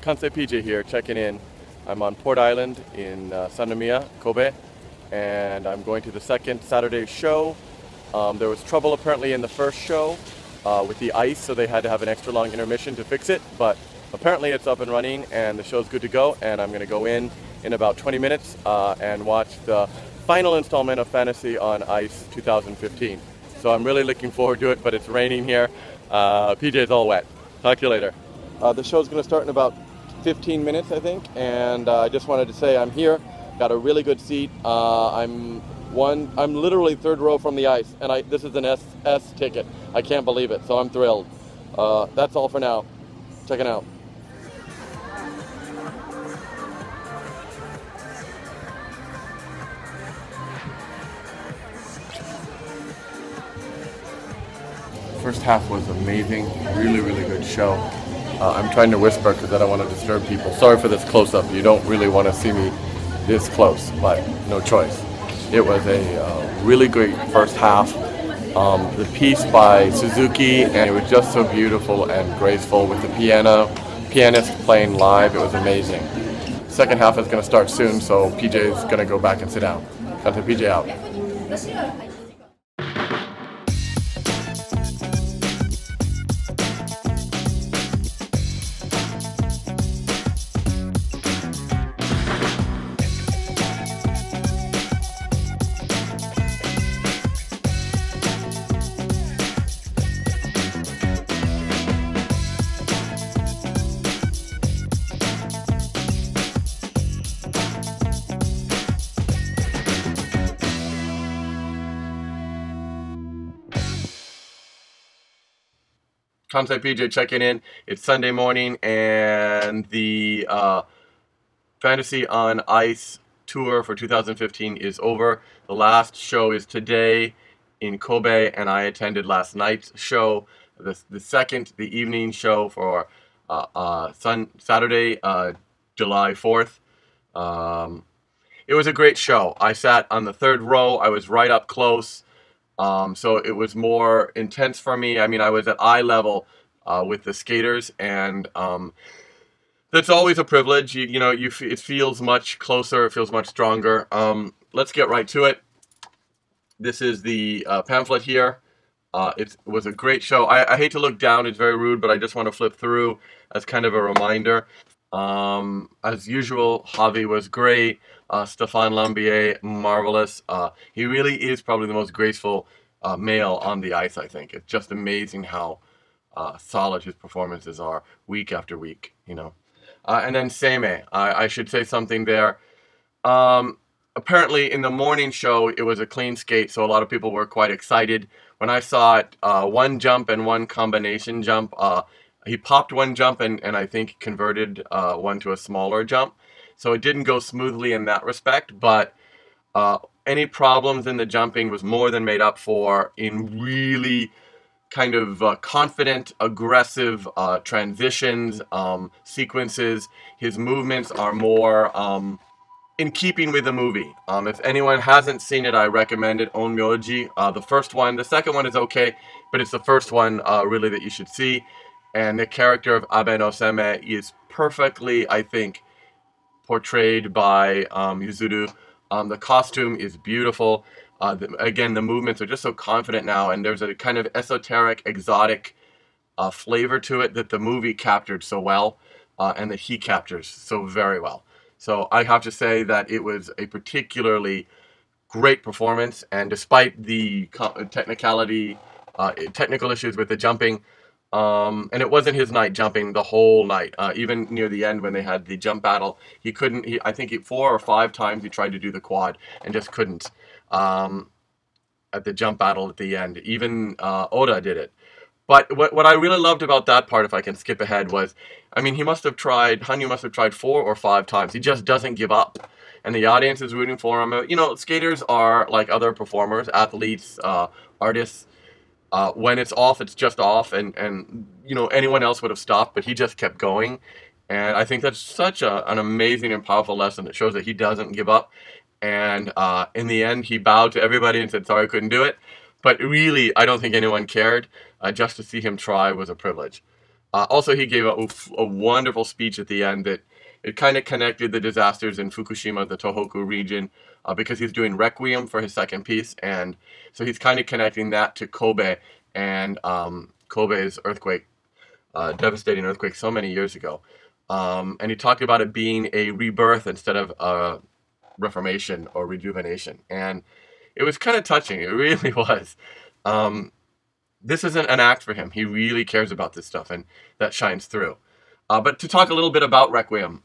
Kansai PJ here, checking in. I'm on Port Island in Sannomiya, Kobe, and I'm going to the second Saturday show. There was trouble apparently in the first show with the ice, so they had to have an extra long intermission to fix it, but apparently it's up and running and the show's good to go, and I'm going to go in about 20 minutes and watch the final installment of Fantasy on Ice 2015. So I'm really looking forward to it, but it's raining here. PJ's all wet. Talk to you later. The show's going to start in about 15 minutes, I think, and I just wanted to say I'm here, got a really good seat. I'm literally third row from the ice, and this is an SS ticket. I can't believe it, so I'm thrilled. That's all for now. Check it out. First half was amazing, really good show. I'm trying to whisper because I don't want to disturb people. Sorry for this close-up. You don't really want to see me this close, but no choice. It was a really great first half. The piece by Suzuki, and it was just so beautiful and graceful with the pianist playing live. It was amazing. Second half is going to start soon, so PJ is going to go back and sit down. Got the PJ out. Kansai PJ checking in. It's Sunday morning, and the Fantasy on Ice tour for 2015 is over. The last show is today in Kobe, and I attended last night's show, the evening show for Saturday, July 4th. It was a great show. I sat on the third row. I was right up close. So it was more intense for me. I mean, I was at eye level with the skaters, and that's always a privilege. It feels much closer. It feels much stronger. Let's get right to it. This is the pamphlet here. It was a great show. I hate to look down. It's very rude, but I just want to flip through as kind of a reminder. As usual, Javi was great. Stéphane Lambier, marvelous. He really is probably the most graceful male on the ice, I think. It's just amazing how solid his performances are week after week, And then Seimei, I should say something there. Apparently in the morning show, it was a clean skate, so a lot of people were quite excited. When I saw it, one jump and one combination jump, he popped one jump and I think converted one to a smaller jump. So it didn't go smoothly in that respect, but any problems in the jumping was more than made up for in really kind of confident, aggressive transitions, sequences. His movements are more in keeping with the movie. If anyone hasn't seen it, I recommend it, Onmyoji. The first one. The second one is okay, but it's the first one really that you should see. And the character of Abe no Seimei is perfectly, I think, portrayed by Yuzuru. The costume is beautiful. Again, the movements are just so confident now, and there's a kind of esoteric, exotic flavor to it that the movie captured so well, and that he captures so very well. So I have to say that it was a particularly great performance, and despite the technical issues with the jumping, and it wasn't his night jumping the whole night. Even near the end when they had the jump battle, he couldn't. I think 4 or 5 times he tried to do the quad and just couldn't. At the jump battle at the end, even Oda did it. But what I really loved about that part, if I can skip ahead, was, I mean, Hanyu must have tried 4 or 5 times. He just doesn't give up, and the audience is rooting for him. Skaters are like other performers, athletes, artists. When it's off, it's just off, and anyone else would have stopped, but he just kept going. And I think that's such an amazing and powerful lesson. It shows that he doesn't give up. And in the end, he bowed to everybody and said, sorry, I couldn't do it. But really, I don't think anyone cared. Just to see him try was a privilege. Also, he gave a wonderful speech at the end that it kind of connected the disasters in Fukushima, the Tohoku region, because he's doing Requiem for his second piece, and so he's kind of connecting that to Kobe and Kobe's earthquake, devastating earthquake so many years ago. And he talked about it being a rebirth instead of a reformation or rejuvenation, and it was kind of touching. It really was. This isn't an act for him. He really cares about this stuff, and that shines through. But to talk a little bit about Requiem,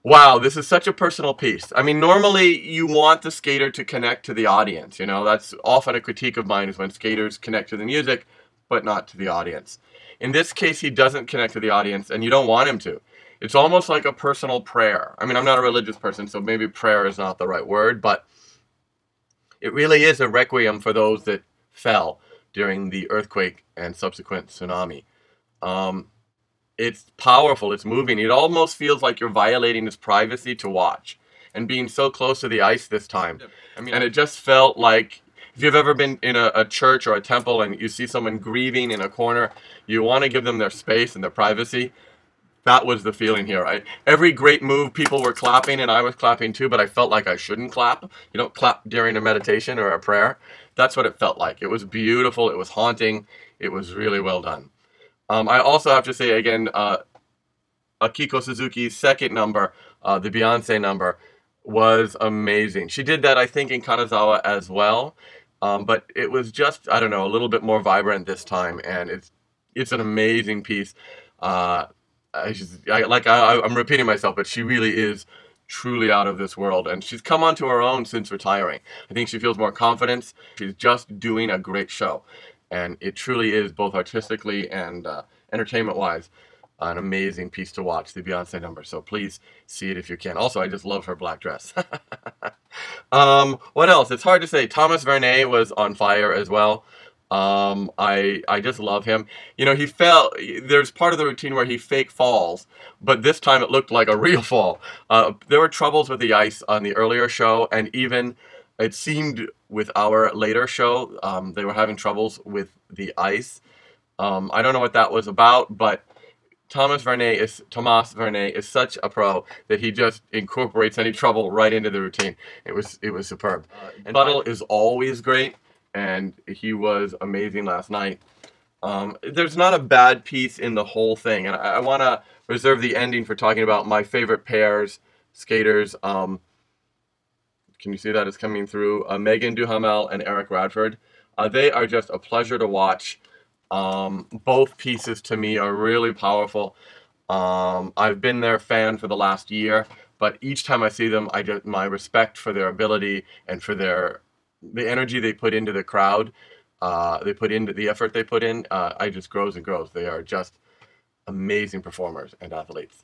wow, this is such a personal piece. I mean, normally you want the skater to connect to the audience. You know, that's often a critique of mine, is when skaters connect to the music, but not to the audience. In this case, he doesn't connect to the audience, and you don't want him to. It's almost like a personal prayer. I mean, I'm not a religious person, so maybe prayer is not the right word, but it really is a requiem for those that fell during the earthquake and subsequent tsunami. It's powerful, it's moving. It almost feels like you're violating his privacy to watch, and being so close to the ice this time. I mean, and it just felt like, if you've ever been in a church or a temple and you see someone grieving in a corner, you want to give them their space and their privacy. That was the feeling here. Every great move, people were clapping, and I was clapping too, but I felt like I shouldn't clap. You don't clap during a meditation or a prayer. That's what it felt like. It was beautiful. It was haunting. It was really well done. I also have to say again, Akiko Suzuki's second number, the Beyonce number, was amazing. She did that, I think, in Kanazawa as well, but it was just, I don't know, a little bit more vibrant this time, and it's an amazing piece. I'm repeating myself, but she really is truly out of this world, and she's come onto her own since retiring. I think she feels more confidence. She's just doing a great show, and it truly is, both artistically and entertainment-wise, an amazing piece to watch, the Beyonce number. So please see it if you can. Also, I just love her black dress. What else? It's hard to say. Thomas Vernet was on fire as well. I just love him. You know, he fell. There's part of the routine where he fake falls, but this time it looked like a real fall. There were troubles with the ice on the earlier show, and even it seemed with our later show, they were having troubles with the ice. I don't know what that was about, but Thomas Vernet is such a pro that he just incorporates any trouble right into the routine. It was superb. And Buttle is always great, and he was amazing last night. There's not a bad piece in the whole thing, and I want to reserve the ending for talking about my favorite pairs, skaters. Can you see that? It's coming through. Megan Duhamel and Eric Radford. They are just a pleasure to watch. Both pieces to me are really powerful. I've been their fan for the last year, but each time I see them, my respect for their ability and for the energy they put into the crowd, they put into the effort they put in, I just grows and grows. They are just amazing performers and athletes.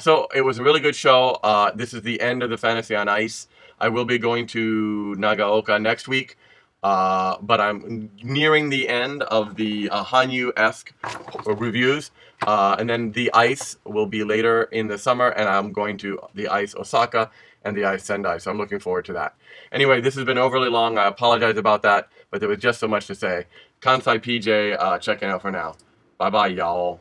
So it was a really good show. This is the end of the Fantasy on Ice. I will be going to Nagaoka next week. But I'm nearing the end of the Hanyu-esque reviews, and then the ice will be later in the summer, and I'm going to the ice Osaka and the ice Sendai, so I'm looking forward to that. Anyway, this has been overly long. I apologize about that, but there was just so much to say. Kansai PJ checking out for now. Bye-bye, y'all.